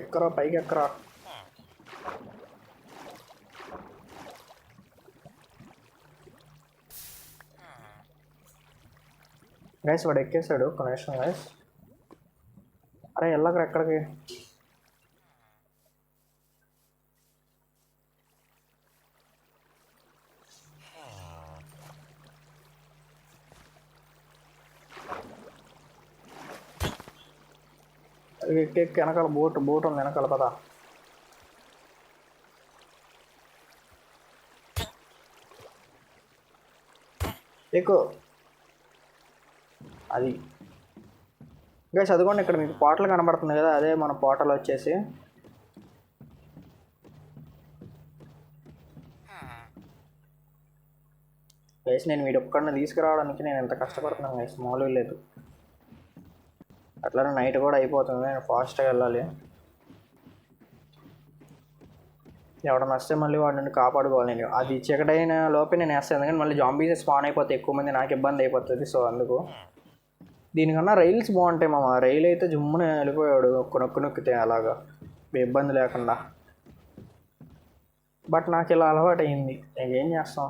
ఎక్కరా పైకి ఎక్కరా. గైస్ వాడు ఎక్కేసాడు, ఒక నిమిషం గైస్. అరే వెళ్ళకరా ఎక్కడికి. ఎక్కి వెనకాల బోట్ ఉంది, వెనకాల పద. ఎక్కువ అది గైస్, అదిగోండి ఇక్కడ మీకు పోర్టల్ కనబడుతుంది కదా, అదే మన పోర్టల్ వచ్చేసి. గైస్ నేను వీడు ఒక్కడిని తీసుకురావడానికి నేను ఎంత కష్టపడుతున్నాను గైస్, మామూలుగా లేదు. అట్లానే నైట్ కూడా అయిపోతుంది, నేను ఫాస్ట్గా వెళ్ళాలి. ఎవడన్నా వస్తే మళ్ళీ వాడిని కాపాడుకోవాలి నేను. అది చీకటైన లోపే నేను వేస్తాను, ఎందుకంటే మళ్ళీ జాంబీస్ స్పాన్ అయిపోతాయి ఎక్కువ మంది, నాకు ఇబ్బంది అయిపోతుంది. సో అందుకు దీనికన్నా రైల్స్ బాగుంటాయి మామ. రైలు అయితే జుమ్మున వెళ్ళిపోయాడు నొక్కు నొక్కితే అలాగా, ఇబ్బంది లేకుండా. బట్ నాకు ఇలా అలవాటు అయింది, ఇంకేం చేస్తాం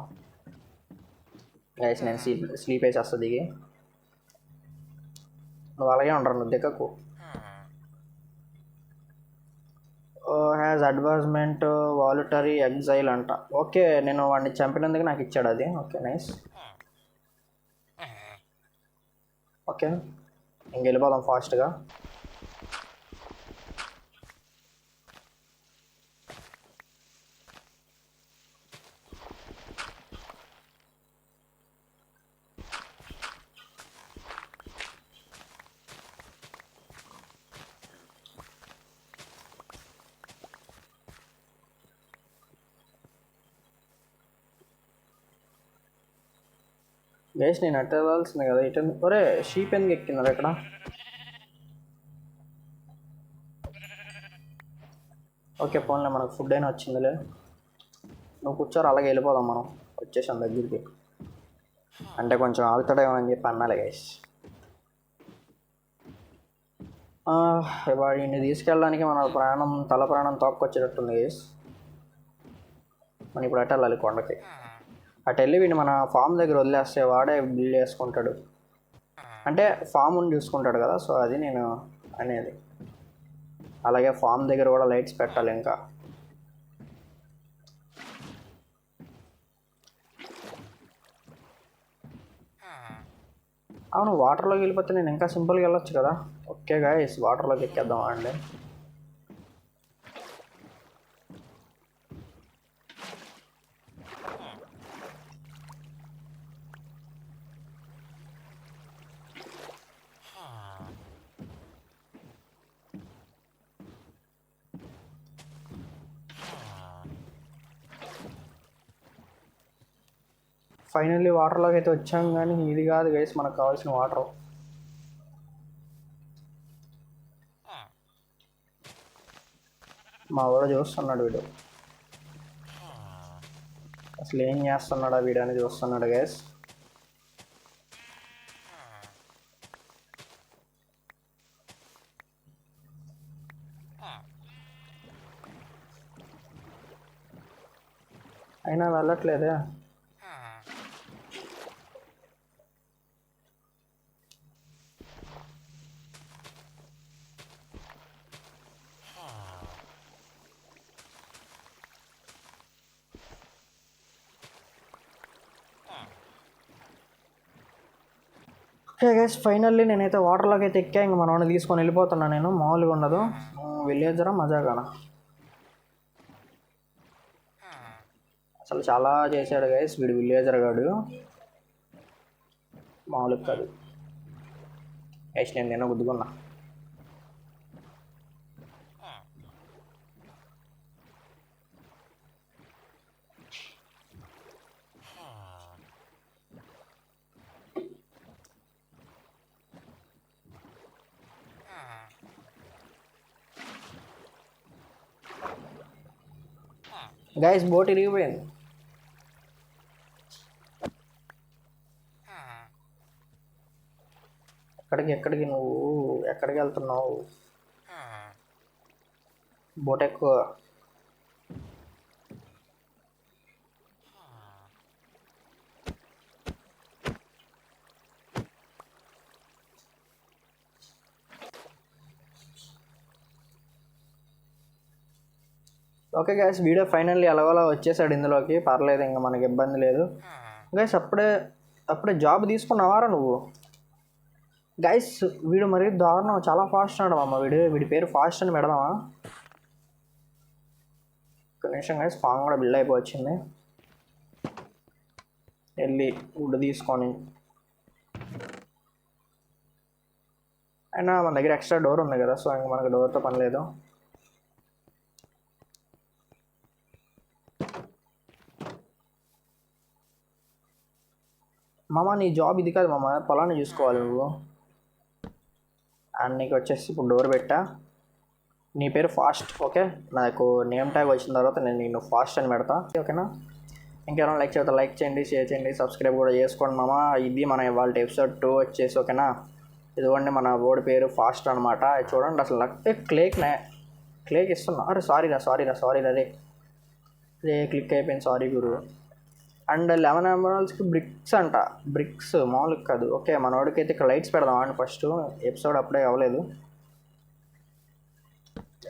గైస్. నేను స్లీప్ వేసేస్తా దిగి. నువ్వు అలాగే ఉండరు, నువ్వు దిక్కకు. హ్యాజ్ అడ్వర్టైజ్మెంట్ వాలంటరీ ఎగ్జైల్ అంట. ఓకే, నేను వాడిని చంపినందుకు నాకు ఇచ్చాడు అది. Okay nice. ఓకే, ఇంక వెళ్ళిపోదాం ఫాస్ట్గా. గైస్ నేను అట్ట వెళ్ళాల్సింది కదా ఇటు. ఒరే షీప్ ఎందుకు ఎక్కినారు ఇక్కడ? ఓకే పోన్లే, మనకు ఫుడ్ అయినా వచ్చిందిలే. నువ్వు కూర్చోరు, అలాగే వెళ్ళిపోదాం మనం. వచ్చేసాం దగ్గరికి, అంటే కొంచెం ఆగుతాడేమో అని చెప్పి అన్నాలే గైస్. వాడిని తీసుకెళ్ళడానికి మన తల ప్రాణం తోక్కొచ్చేటట్టుంది గైస్. మనం ఇప్పుడు అటు వెళ్ళాలి కొండకి. అటు వెళ్ళి వీడిని మన ఫామ్ దగ్గర వదిలేస్తే వాడే బిల్డ్ చేసుకుంటాడు, అంటే ఫామ్ని చూసుకుంటాడు కదా. సో అది నేను అనేది. అలాగే ఫామ్ దగ్గర కూడా లైట్స్ పెట్టాలి ఇంకా. అవును, వాటర్లోకి వెళ్ళిపోతే నేను ఇంకా సింపుల్గా వెళ్ళొచ్చు కదా. ఓకే గాయస్, వాటర్లోకి ఎక్కేద్దాం అండి. ఫైనల్లీ వాటర్లోకి అయితే వచ్చాం, కానీ ఇది కాదు గైస్ మనకు కావాల్సిన వాటర్. మా వాడు చూస్తున్నాడు, వీడు అసలు ఏం చేస్తున్నాడా వీడు అని చూస్తున్నాడు గైస్. అయినా వెళ్ళట్లేదే. ఓకే గైస్, ఫైనల్లీ నేనైతే వాటర్లోకి అయితే ఎక్కా. ఇంక మనవాడిని తీసుకొని వెళ్ళిపోతున్నా నేను. మామూలుగా ఉండదు, విలేజరా మజాగానా. అసలు చాలా చేశాడు గైస్ వీడు విలేజర్ గాడు, మామూలుగా కాదు. గైస్ నేను గుద్దుకున్నా. గైస్ బోట్ ఇరిగిపోయింది. ఎక్కడికి నువ్వు ఎక్కడికి వెళ్తున్నావు? బోట్ ఎక్కువ. ఓకే గైస్, వీడియో ఫైనల్లీ అలవలా వచ్చేసాడు ఇందులోకి. పర్లేదు, ఇంకా మనకి ఇబ్బంది లేదు. గైస్ అప్పుడే జాబ్ తీసుకున్నావారా నువ్వు? గైస్ వీడు మరి దారుణం, చాలా ఫాస్ట్ అన్నాడు అమ్మ. వీడి పేరు ఫాస్ట్ అని పెడదామా? ఒక నిమిషం గైస్, ఫామ్ కూడా బిల్డ్ అయిపోవచ్చింది. వెళ్ళి వుడ్ తీసుకొని, అయినా మన దగ్గర ఎక్స్ట్రా డోర్ ఉంది కదా, సో ఇంకా మనకు డోర్తో పని లేదు. మామ నీ జాబ్ ఇది కాదు మామ, పొలాన్ని చూసుకోవాలి నువ్వు. అండ్ నీకు వచ్చేసి ఇప్పుడు డోర్ పెట్టా. నీ పేరు ఫాస్ట్, ఓకే. నాకు నేమ్ ట్యాగ్ వచ్చిన తర్వాత నేను నిన్ను ఫాస్ట్ అని పెడతా, ఓకేనా? ఇంకేమైనా లైక్ చేస్తే లైక్ చేయండి, షేర్ చేయండి, సబ్స్క్రైబ్ కూడా చేసుకోండి మామ. ఇది మన ఇవాళ ఎపిసోడ్ 2 వచ్చేసి, ఓకేనా? ఇదిగోండి మన బోర్డు పేరు ఫాస్ట్ అనమాట. చూడండి అసలు క్లేక్ ఇస్తున్నా. అరే సారీ రే క్లిక్ అయిపోయింది, సారీ గురు. అండ్ 11 ఎమరాల్డ్స్కి బ్రిక్స్ అంట, బ్రిక్స్ మామూలుగా కాదు. ఓకే, మనోడికి అయితే ఇక్కడ లైట్స్ పెడదాం అండి. ఫస్ట్ ఎపిసోడ్ అప్పుడే అవ్వలేదు.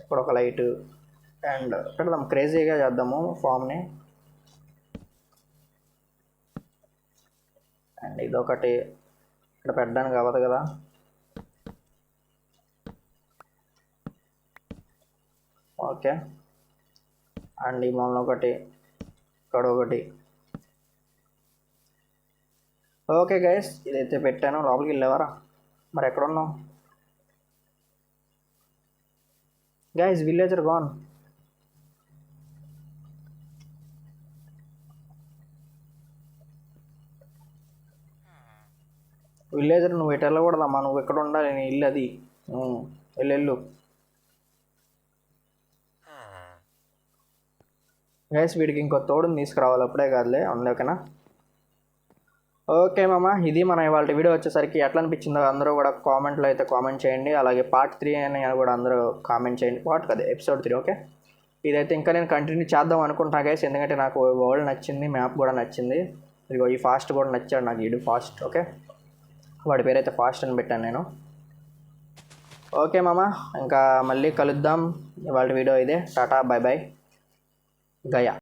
ఇప్పుడు ఒక లైట్ అండ్ పెడదాం, క్రేజీగా చేద్దాము ఫామ్ని. అండ్ ఇదొకటి ఇక్కడ పెట్టడానికి అవ్వదు కదా. ఓకే, అండ్ ఈ మూలన ఒకటి, ఇక్కడ ఒకటి. ఓకే గైస్, ఇదైతే పెట్టాను. లోపలికి వెళ్ళేవారా? మరి ఎక్కడున్నావు గైస్? Villager gone. విలేజర్ నువ్వు ఎటు వెళ్ళకూడదమ్మా, నువ్వు ఎక్కడ ఉండాలి, నీ ఇల్లు అది. వెళ్ళు. గైస్ వీడికి ఇంకో తోడుని తీసుకురావాలి, అప్పుడే కాదులే, అందుకేనా? ఓకే మామ, ఇది మన ఇవాళ వీడియో వచ్చేసరికి ఎట్లా అనిపించిందో అందరూ కూడా కామెంట్లో అయితే కామెంట్ చేయండి. అలాగే పార్ట్ 3 అని కూడా అందరూ కామెంట్ చేయండి. పార్ట్ కదా, ఎపిసోడ్ 3. ఓకే, ఇదైతే ఇంకా నేను కంటిన్యూ చేద్దాం అనుకుంటా గైస్, ఎందుకంటే నాకు వరల్డ్ నచ్చింది, మ్యాప్ కూడా నచ్చింది. ఇదిగో ఈ ఫాస్ట్ కూడా నచ్చాడు నాకు, ఇడు ఫాస్ట్. ఓకే, వాడి పేరైతే ఫాస్ట్ అని పెట్టాను నేను. ఓకే మామ, ఇంకా మళ్ళీ కలుద్దాం. ఇవాళ వీడియో ఇదే. Tata, by by, Gaya.